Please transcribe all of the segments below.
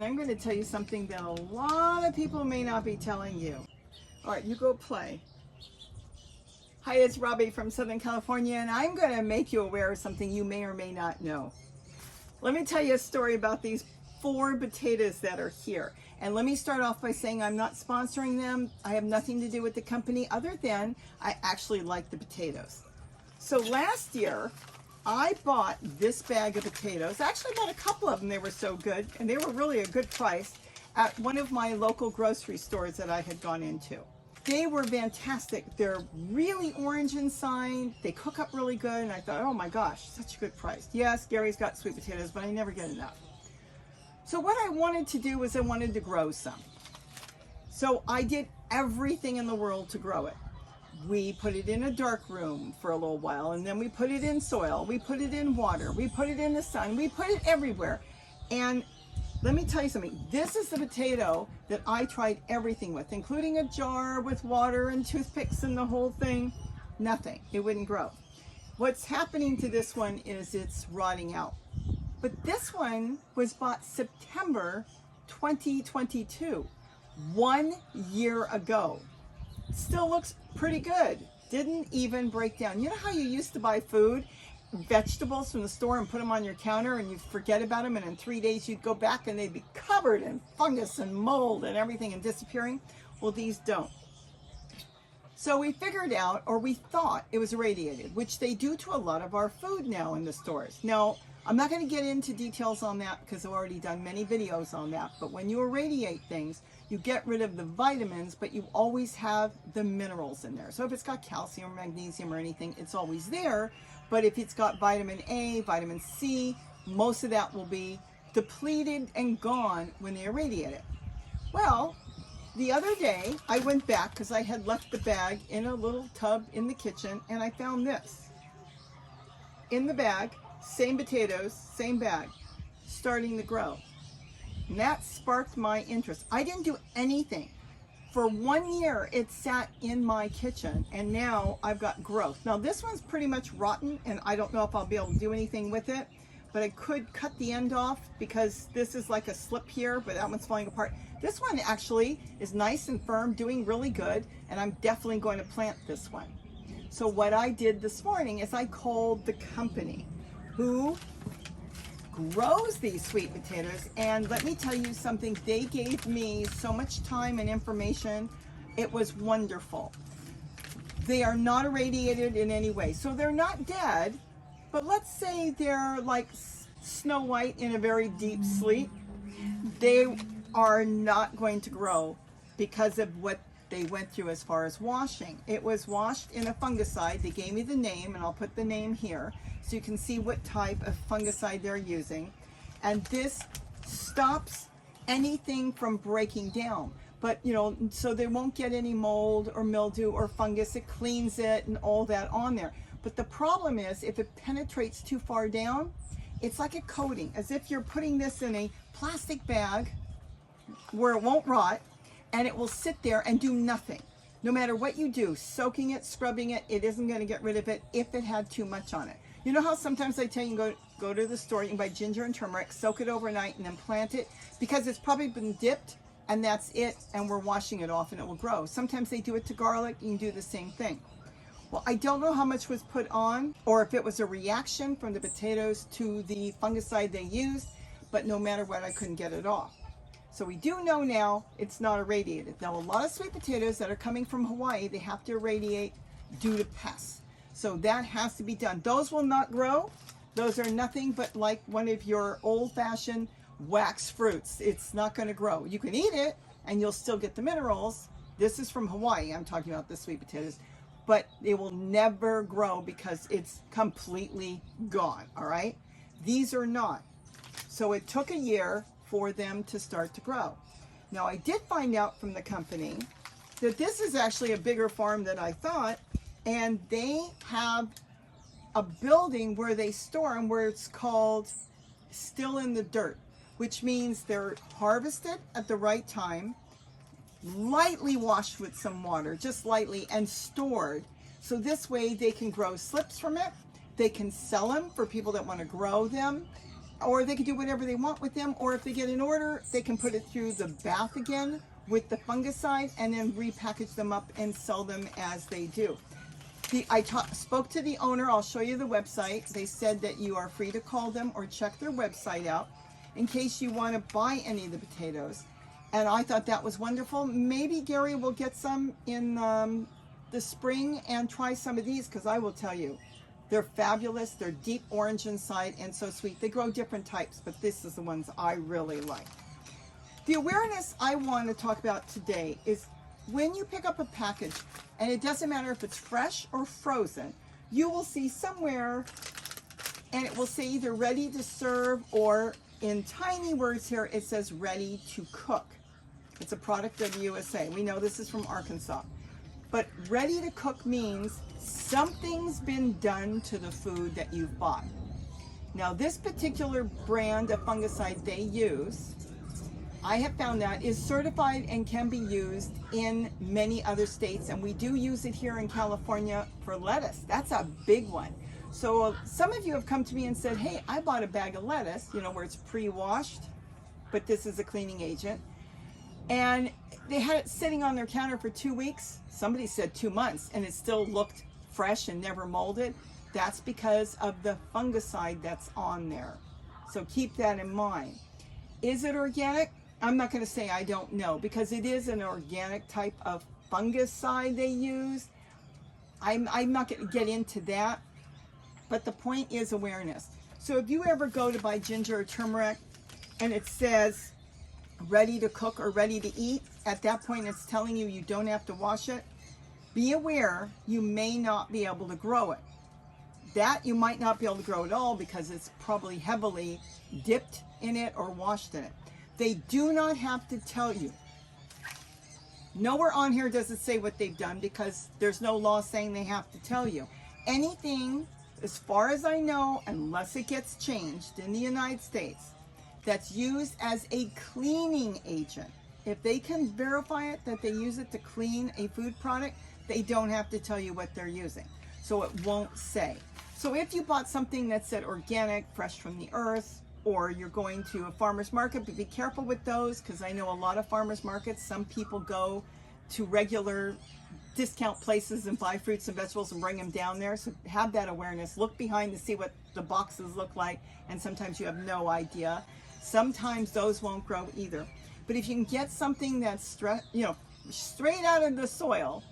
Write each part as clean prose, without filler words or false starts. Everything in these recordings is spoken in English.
I'm going to tell you something that a lot of people may not be telling you. All right, you go play. Hi, it's Robbie from Southern California, and I'm going to make you aware of something you may or may not know. Let me tell you a story about these 4 potatoes that are here. And let me start off by saying I'm not sponsoring them. I have nothing to do with the company other than I actually like the potatoes. So last year, I bought this bag of potatoes. I actually bought a couple of them. They were so good, and they were really a good price at one of my local grocery stores that I had gone into. They were fantastic. They're really orange inside. They cook up really good, and I thought, oh my gosh, such a good price. Yes, Gary's got sweet potatoes, but I never get enough. So what I wanted to do was I wanted to grow some. So I did everything in the world to grow it. We put it in a dark room for a little while, and then we put it in soil, we put it in water, we put it in the sun, we put it everywhere. And let me tell you something, this is the potato that I tried everything with, including a jar with water and toothpicks and the whole thing. Nothing, it wouldn't grow. What's happening to this one is it's rotting out. But this one was bought September 2022, 1 year ago. Still looks pretty good. Didn't even break down. You know how you used to buy food, vegetables from the store and put them on your counter and you forget about them, and in 3 days you'd go back and they'd be covered in fungus and mold and everything and disappearing? Well, these don't. So we figured out, or we thought it was irradiated, which they do to a lot of our food now in the stores. Now, I'm not going to get into details on that because I've already done many videos on that, but when you irradiate things, you get rid of the vitamins, but you always have the minerals in there. So if it's got calcium or magnesium or anything, it's always there. But if it's got vitamin A, vitamin C, most of that will be depleted and gone when they irradiate it. Well, the other day I went back because I had left the bag in a little tub in the kitchen, and I found this. In the bag, same potatoes, same bag, starting to grow. And that sparked my interest. I didn't do anything. For 1 year, it sat in my kitchen, and now I've got growth. Now this one's pretty much rotten, and I don't know if I'll be able to do anything with it, but I could cut the end off because this is like a slip here, but that one's falling apart. This one actually is nice and firm, doing really good, and I'm definitely going to plant this one. So what I did this morning is I called the company who grows these sweet potatoes, and let me tell you something, they gave me so much time and information. It was wonderful. They are not irradiated in any way, so they're not dead, but let's say they're like Snow White in a very deep sleep. They are not going to grow because of what they went through as far as washing. It was washed in a fungicide. They gave me the name, and I'll put the name here so you can see what type of fungicide they're using. And this stops anything from breaking down. But, you know, so they won't get any mold or mildew or fungus. It cleans it and all that on there. But the problem is if it penetrates too far down, it's like a coating, as if you're putting this in a plastic bag where it won't rot, and it will sit there and do nothing. No matter what you do, soaking it, scrubbing it, it isn't going to get rid of it if it had too much on it. You know how sometimes I tell you go to the store, you can buy ginger and turmeric, soak it overnight, and then plant it? Because it's probably been dipped, and that's it, and we're washing it off, and it will grow. Sometimes they do it to garlic, you can do the same thing. Well, I don't know how much was put on, or if it was a reaction from the potatoes to the fungicide they used, but no matter what, I couldn't get it off. So we do know now it's not irradiated. Now, a lot of sweet potatoes that are coming from Hawaii, they have to irradiate due to pests. So that has to be done. Those will not grow. Those are nothing but like one of your old-fashioned wax fruits. It's not going to grow. You can eat it and you'll still get the minerals. This is from Hawaii. I'm talking about the sweet potatoes. But they will never grow because it's completely gone, all right? These are not. So it took a year for them to start to grow. Now, I did find out from the company that this is actually a bigger farm than I thought, and they have a building where they store them where it's called still in the dirt, which means they're harvested at the right time, lightly washed with some water, just lightly, and stored. So this way they can grow slips from it. They can sell them for people that want to grow them. or they can do whatever they want with them, or if they get an order, they can put it through the bath again with the fungicide and then repackage them up and sell them as they do. I spoke to the owner. I'll show you the website. They said that you are free to call them or check their website out in case you want to buy any of the potatoes. And I thought that was wonderful. Maybe Gary will get some in the spring and try some of these, because I will tell you, they're fabulous. They're deep orange inside and so sweet. They grow different types, but this is the ones I really like. The awareness I want to talk about today is when you pick up a package, and it doesn't matter if it's fresh or frozen, you will see somewhere, and it will say either ready to serve, or in tiny words here, it says ready to cook. It's a product of the USA. We know this is from Arkansas. But ready to cook means something's been done to the food that you've bought. Now, this particular brand of fungicide they use, I have found that is certified and can be used in many other states, and we do use it here in California for lettuce. That's a big one. So some of you have come to me and said, hey, I bought a bag of lettuce, you know, where it's pre-washed, but this is a cleaning agent. And they had it sitting on their counter for 2 weeks. Somebody said 2 months, and it still looked fresh and never molded. That's because of the fungicide that's on there. So keep that in mind. Is it organic? I'm not going to say I don't know, because it is an organic type of fungicide they use. I'm not going to get into that, but the point is awareness. So if you ever go to buy ginger or turmeric and it says ready to cook or ready to eat, at that point it's telling you you don't have to wash it. Be aware you may not be able to grow it. That you might not be able to grow at all because it's probably heavily dipped in it or washed in it. They do not have to tell you. Nowhere on here does it say what they've done, because there's no law saying they have to tell you. Anything, as far as I know, unless it gets changed in the United States, that's used as a cleaning agent, if they can verify it that they use it to clean a food product, they don't have to tell you what they're using. So it won't say. So if you bought something that said organic, fresh from the earth, or you're going to a farmer's market, but be careful with those, because I know a lot of farmer's markets, some people go to regular discount places and buy fruits and vegetables and bring them down there. So have that awareness. Look behind to see what the boxes look like, and sometimes you have no idea. Sometimes those won't grow either. But if you can get something that's straight out of the soil,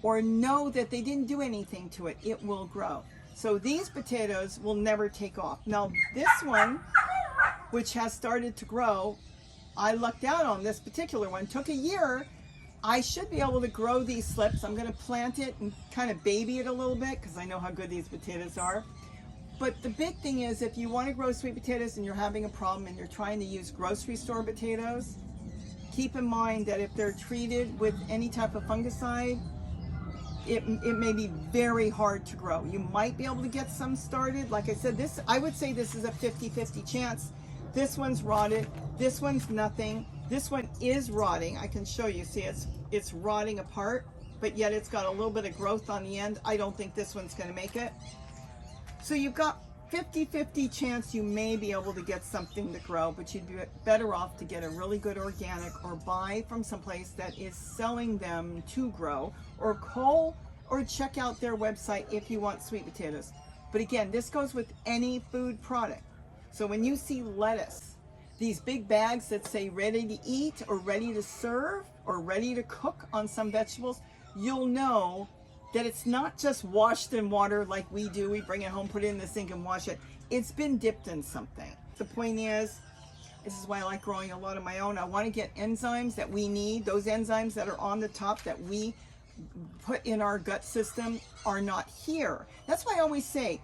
or know that they didn't do anything to it, it will grow. So these potatoes will never take off. Now this one, which has started to grow, I lucked out on this particular one. Took a year. I should be able to grow these slips. I'm going to plant it and kind of baby it a little bit, because I know how good these potatoes are. But the big thing is, if you want to grow sweet potatoes and you're having a problem and you're trying to use grocery store potatoes, keep in mind that if they're treated with any type of fungicide, it may be very hard to grow. You might be able to get some started. Like I said, I would say this is a 50-50 chance. This one's rotted. This one's nothing. This one is rotting. I can show you. See, it's rotting apart, but yet it's got a little bit of growth on the end. I don't think this one's going to make it. So you've got 50-50 chance you may be able to get something to grow, but you'd be better off to get a really good organic, or buy from someplace that is selling them to grow, or call or check out their website if you want sweet potatoes. But again, this goes with any food product. So when you see lettuce, these big bags that say ready to eat or ready to serve or ready to cook on some vegetables, you'll know that it's not just washed in water like we do. We bring it home, put it in the sink and wash it. It's been dipped in something. The point is, this is why I like growing a lot of my own. I want to get enzymes that we need. Those enzymes that are on the top that we put in our gut system are not here. That's why I always say,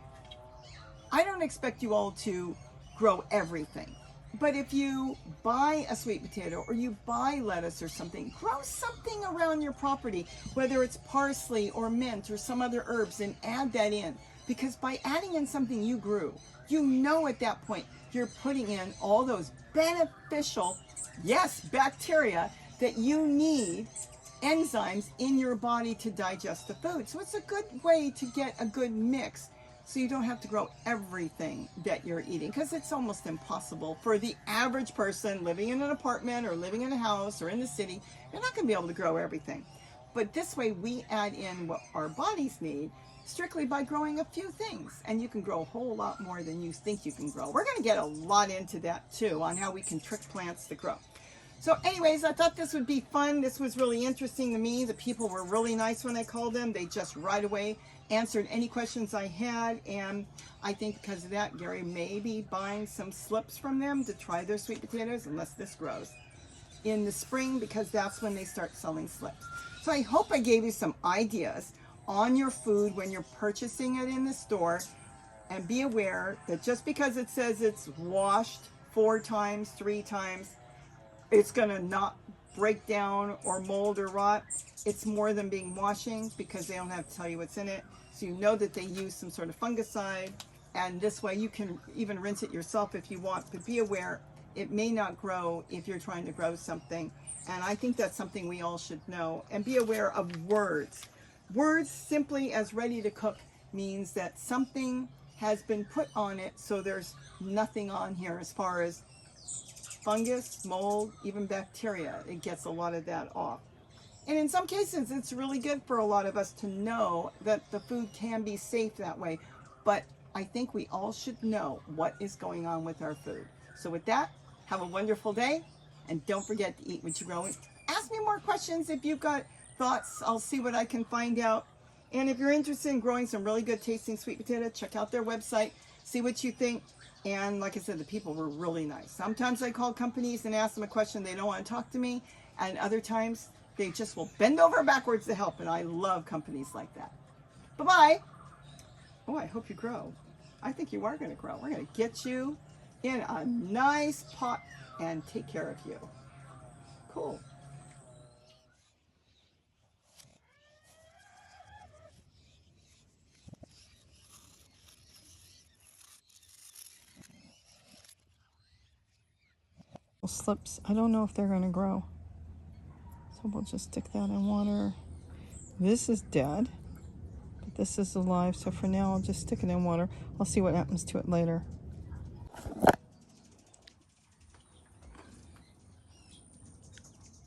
I don't expect you all to grow everything. But if you buy a sweet potato or you buy lettuce or something, grow something around your property, whether it's parsley or mint or some other herbs, and add that in. Because by adding in something you grew, you know at that point you're putting in all those beneficial, yes, bacteria that you need, enzymes in your body to digest the food. So it's a good way to get a good mix. so you don't have to grow everything that you're eating, because it's almost impossible for the average person living in an apartment or living in a house or in the city. You're not going to be able to grow everything. But this way we add in what our bodies need strictly by growing a few things, and you can grow a whole lot more than you think you can grow. We're going to get a lot into that too, on how we can trick plants to grow. So anyways, I thought this would be fun. This was really interesting to me. The people were really nice when I called them. They just right away answered any questions I had. And I think because of that, Gary may be buying some slips from them to try their sweet potatoes, unless this grows in the spring, because that's when they start selling slips. So I hope I gave you some ideas on your food when you're purchasing it in the store. And be aware that just because it says it's washed 4 times, 3 times, it's going to not break down or mold or rot. It's more than being washing, because they don't have to tell you what's in it. So you know that they use some sort of fungicide, and this way you can even rinse it yourself if you want. But be aware, it may not grow if you're trying to grow something. And I think that's something we all should know. And be aware of words. Words simply as ready to cook means that something has been put on it, so there's nothing on here as far as fungus, mold, even bacteria. It gets a lot of that off. And in some cases, it's really good for a lot of us to know that the food can be safe that way. But I think we all should know what is going on with our food. So with that, have a wonderful day, and don't forget to eat what you grow. Ask me more questions if you've got thoughts. I'll see what I can find out. And if you're interested in growing some really good tasting sweet potato, check out their website, see what you think. And like I said, the people were really nice. Sometimes I call companies and ask them a question, they don't want to talk to me. And other times they just will bend over backwards to help. And I love companies like that. Bye-bye. Oh, I hope you grow. I think you are going to grow. We're going to get you in a nice pot and take care of you. Cool. Slips. I don't know if they're going to grow. So we'll just stick that in water. This is dead, but this is alive. So for now, I'll just stick it in water. I'll see what happens to it later.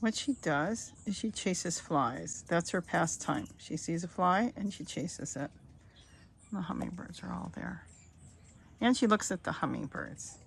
What she does is she chases flies. That's her pastime. She sees a fly and she chases it. The hummingbirds are all there. And she looks at the hummingbirds.